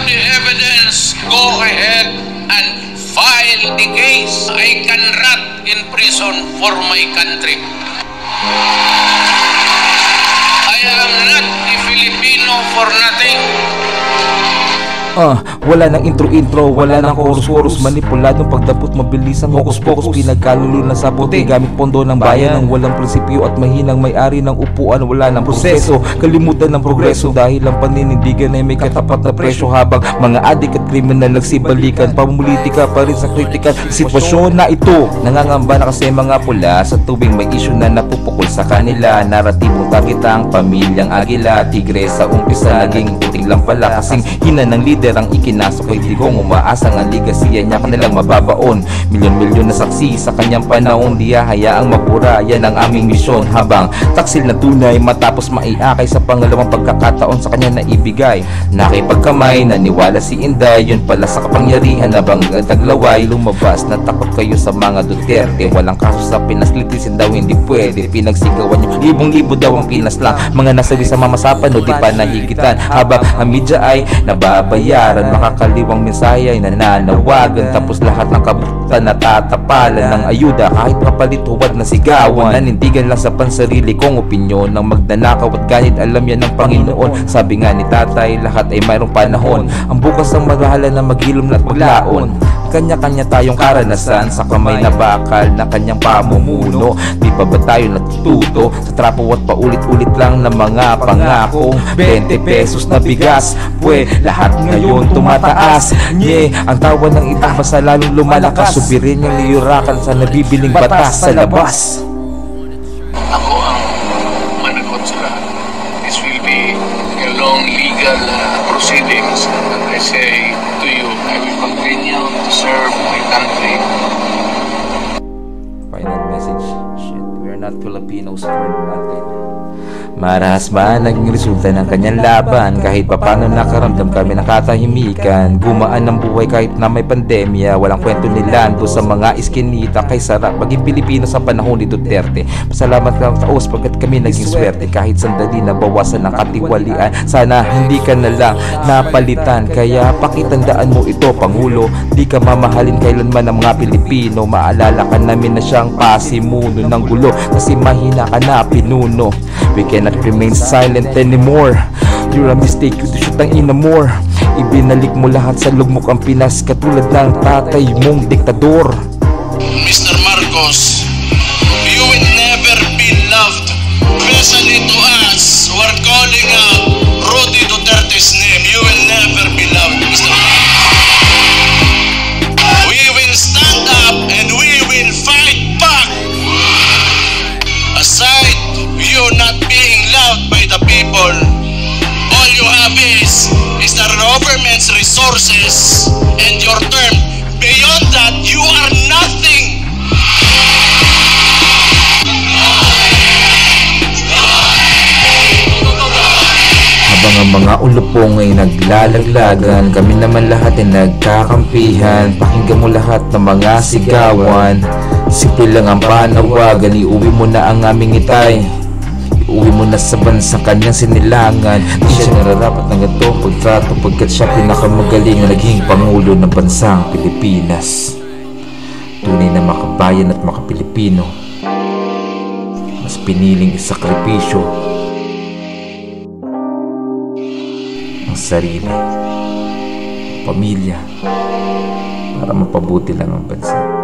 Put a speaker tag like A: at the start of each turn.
A: the evidence, go ahead and file the case. I can rot in prison for my country. I am not a Filipino for nothing.
B: Wala nang intro-intro, wala nang chorus-chorus, manipuladong pagdapot, mabilis ang hokus-pokus, pinagkalulo na sa puti, gamit pondo ng bayan ng walang prinsipyo at mahinang may-ari ng upuan, wala ng proseso, kalimutan ng progreso dahil ang paninindigan ay may katapat na presyo, habang mga adik at kriminal nagsibalikan, pamumulitika pa rin sa kritikal sitwasyon na ito. Nangangamba na kasi mga pula sa tuwing may issue na napupukol sa kanila, naratibong target ang pamilyang Agila, tigre sa umpisa naging puting lang pala, kasing hina ng leader ang ikinasok kay Digong, umaasang ang ligasiya niya kanilang mababaon. Milyon-milyon na saksi sa kanyang panahon, di hayaang mapura, yan ang aming misyon. Habang taksil na tunay matapos maiakay sa pangalawang pagkakataon sa kanya na ibigay, nakipagkamay, naniwala si Inday, yun pala sa kapangyarihan na bang taglaway. Lumabas na takot kayo sa mga Duterte, walang kaso sa Pinas, litisin daw hindi pwede, pinagsigawan nyo, libong-libo daw ang Pinas lang, mga nasabi sa mamasapan o di pa nahigitan, habang ang media ay nababayaran, makakaliwang mensahe ay nananawagan, tapos lahat ng kabutan natatapalan ng ayuda, kahit kapalit huwag na sigawan, nanindigan lang sa pansarili kong opinyon ng magnanakaw at ganit, alam yan ng Panginoon. Sabi nga ni tatay, lahat ay mayroong panahon, ang bukas ang marahalan na maghilom at maglaon. Kanya-kanya tayong karanasan sa kamay na bakal na kanyang pamumuno. Di pa ba tayo natututo sa trapo at paulit-ulit lang na mga pangakong 20 pesos na bigas? Pwe, lahat ngayon tumataas. Nye, ang tawa ng iba basta lalong lumalakas. Subirin niyang liyurakan sa nabibiling batas sa labas.
A: Ako ang managot sa lahat. This will be a long legal proceedings. And I say to you, I will continue to serve my country.
B: Final message. Shit, we are not Filipinos for nothing. Marahas man naging resulta ng kanyang laban, kahit papano nakaramdam kami ng katahimikan. Gumaan ang buhay kahit na may pandemya, walang kwento ni Lando sa mga iskinita. Kay sarap maging Pilipino sa panahon ni Duterte. Pasalamat lang taos pagkat kami naging swerte, kahit sandali na bawasan ng katiwalian. Sana hindi ka na lang napalitan, kaya pakitandaan mo ito Pangulo, di ka mamahalin kailanman ng mga Pilipino. Maalala ka namin na siyang pasimuno ng gulo, kasi mahina ka na pinuno. We cannot remain silent anymore. You're a mistake, you shoot ang ina more. Ibinalik mo lahat sa lugmok ang Pinas, katulad ng tatay mong diktador.
A: Mr. Marcos, you will never be loved, especially to us who are calling out Rudy Duterte's name. You will never be loved, Mr. Marcos. We will stand up and we will fight back. Aside you not being loved by the people, all you have is the government's resources and your term. Beyond that, you are nothing.
B: Habang ang mga ulupong ay naglalaglagan, kami naman lahat ay nagkakampihan. Pakinggan mo lahat ng mga sigawan, simple lang ang panawagan. Iuwi mo na ang aming itay, iuwi mo na sa bansang kanyang sinilangan. Di siya nararapat ng ganitong pagtrato, pagkat siya pinakamagaling na naging Pangulo ng bansang Pilipinas. Tunay na makabayan at makapilipino, mas piniling isakripisyo ang sarili, pamilya, para mapabuti lang ang bansa.